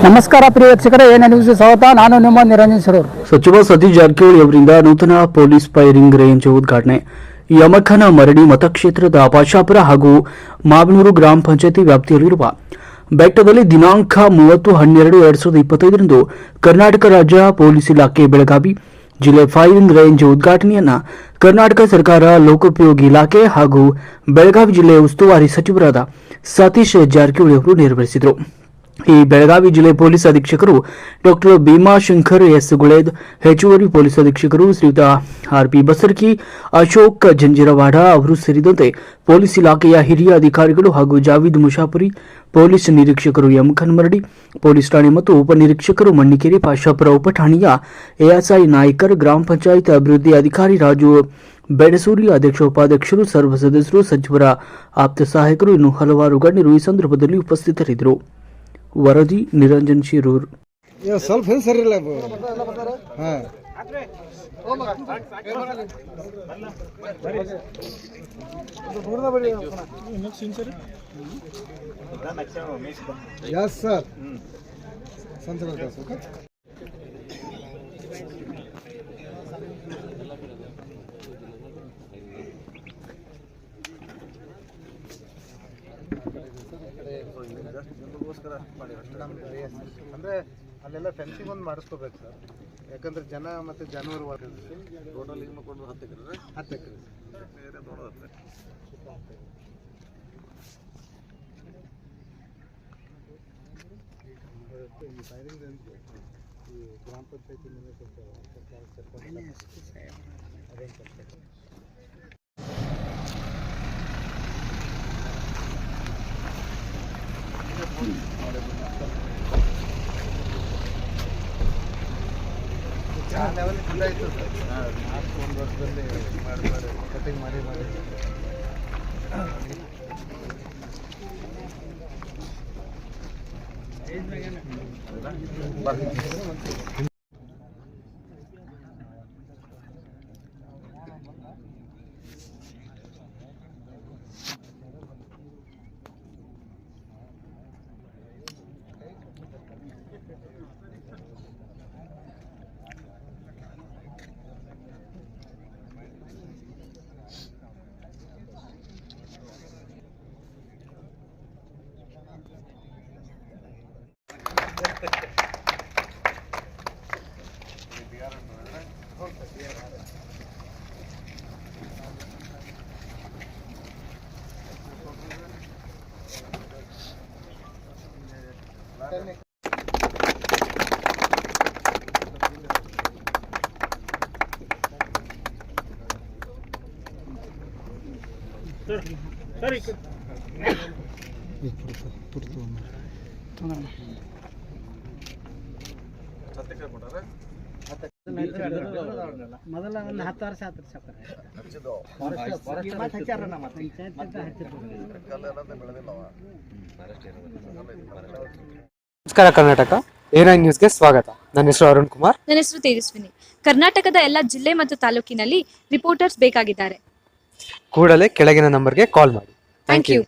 ನಮಸ್ಕಾರ ಪ್ರಿಯ ವೀಕ್ಷಕರೇ, ಏನೇ ನ್ಯೂಸ್ ಸ್ವಾಗತ. ನಾನು ನಿಮ್ಮ ನಿರಂಜನ್ ಸರೂರ್. ಸಚಿವ ಸತೀಶ್ ಜಾರಕಿಹೊಳಿ ಅವರಿಂದ ನೂತನ ಪೊಲೀಸ್ ಫೈರಿಂಗ್ ರೇಂಜ್ ಉದ್ಘಾಟನೆ. ಯಮಕನ ಮರಡಿ ಮತಕ್ಷೇತ್ರದ ಪಾಶಾಪುರ ಹಾಗೂ ಮಾವನೂರು ಗ್ರಾಮ ಪಂಚಾಯತಿ ವ್ಯಾಪ್ತಿಯಲ್ಲಿರುವ ಬೆಟ್ಟದಲ್ಲಿ ದಿನಾಂಕ 30/12/2025 ಕರ್ನಾಟಕ ರಾಜ್ಯ ಪೊಲೀಸ್ ಇಲಾಖೆ ಬೆಳಗಾವಿ ಜಿಲ್ಲೆ ಫೈರಿಂಗ್ ರೇಂಜ್ ಉದ್ಘಾಟನೆಯನ್ನ ಕರ್ನಾಟಕ ಸರ್ಕಾರ ಲೋಕೋಪಯೋಗಿ ಇಲಾಖೆ ಹಾಗೂ ಬೆಳಗಾವಿ ಜಿಲ್ಲೆಯ ಉಸ್ತುವಾರಿ ಸಚಿವರಾದ ಸತೀಶ್ ಜಾರಕಿಹೊಳಿ ಅವರು ನೆರವೇರಿಸಿದರು. ಈ ಬೆಳಗಾವಿ ಜಿಲ್ಲೆ ಪೊಲೀಸ್ ಅಧೀಕ್ಷಕರು ಡಾಕ್ಟರ್ ಭೀಮಾಶಂಕರ್ ಎಸ್ ಗುಳೇದ್, ಹೆಚ್ಚುವರಿ ಪೊಲೀಸ್ ಅಧೀಕ್ಷಕರು ಶ್ರೀಯುತ ಆರ್.ಪಿ. ಬಸರ್ಕಿ, ಅಶೋಕ್ ಜಂಜಿರವಾಡ ಅವರು ಸೇರಿದಂತೆ ಪೊಲೀಸ್ ಇಲಾಖೆಯ ಹಿರಿಯ ಅಧಿಕಾರಿಗಳು ಹಾಗೂ ಜಾವೀದ್ ಮುಷಾಪುರಿ, ಪೊಲೀಸ್ ನಿರೀಕ್ಷಕರು ಎಂ ಕನ್ಮರಡಿ, ಪೊಲೀಸ್ ಠಾಣೆ ಮತ್ತು ಉಪನಿರೀಕ್ಷಕರು ಮಣ್ಣಿಕೆರೆ, ಪಾಶಾಪುರ ಉಪಠಾಣೆಯ ಎಎಸ್ಐ ನಾಯ್ಕರ್, ಗ್ರಾಮ ಪಂಚಾಯತ್ ಅಭಿವೃದ್ಧಿ ಅಧಿಕಾರಿ ರಾಜು ಬೆಡಸೂರಿ, ಅಧ್ಯಕ್ಷ ಉಪಾಧ್ಯಕ್ಷರು, ಸರ್ವ ಸದಸ್ಯರು, ಸಚಿವರ ಆಪ್ತ ಸಹಾಯಕರು ಇನ್ನು ಹಲವಾರು ಗಣ್ಯರು ಈ ಸಂದರ್ಭದಲ್ಲಿ ಉಪಸ್ಥಿತರಿದ್ದರು. ವರದಿ ನಿರಂಜನ್ ಶಿರೂರ್. ಸ್ವಲ್ಪ ಸರಿ ಇಲ್ಲ. ಅಂದರೆ ಅಲ್ಲೆಲ್ಲ ಫೆನ್ಸಿಂಗ್ ಒಂದು ಮಾಡಿಸ್ಕೋಬೇಕು ಸರ್, ಯಾಕಂದ್ರೆ ಜನ ಮತ್ತು ಜಾನುವಾರು ಟೋಟಲ್ ಈಗ ಮಾಡ್ಕೊಂಡು 10 ಎಕರೆ ಈ ಫೈರಿಂಗ್ ಈ ಗ್ರಾಮ ಪಂಚಾಯತಿ ಲೆವೆಲ್ ಇಲ್ಲ ಇತ್ತು ಸರ್. ಲಾಸ್ಟ್ 1 ವರ್ಷದಲ್ಲಿ ಮಾಡಿ ಕಟಿಂಗ್ ಮಾಡಿ ಮೊದಲ ಒಂದು 10 ವರ್ಷ ಆತ್ರಿ ನಮಸ್ಕಾರ ಕರ್ನಾಟಕ A9 ನ್ಯೂಸ್ಗೆ ಸ್ವಾಗತ. ನನ್ನ ಹೆಸರು ಅರುಣ್ ಕುಮಾರ್. ನನ್ನ ಹೆಸರು ತೇಜಸ್ವಿನಿ. ಕರ್ನಾಟಕದ ಎಲ್ಲ ಜಿಲ್ಲೆ ಮತ್ತು ತಾಲೂಕಿನಲ್ಲಿ ರಿಪೋರ್ಟರ್ಸ್ ಬೇಕಾಗಿದ್ದಾರೆ. ಕೂಡಲೇ ಕೆಳಗಿನ ನಂಬರ್ಗೆ ಕಾಲ್ ಮಾಡಿ. Thank you.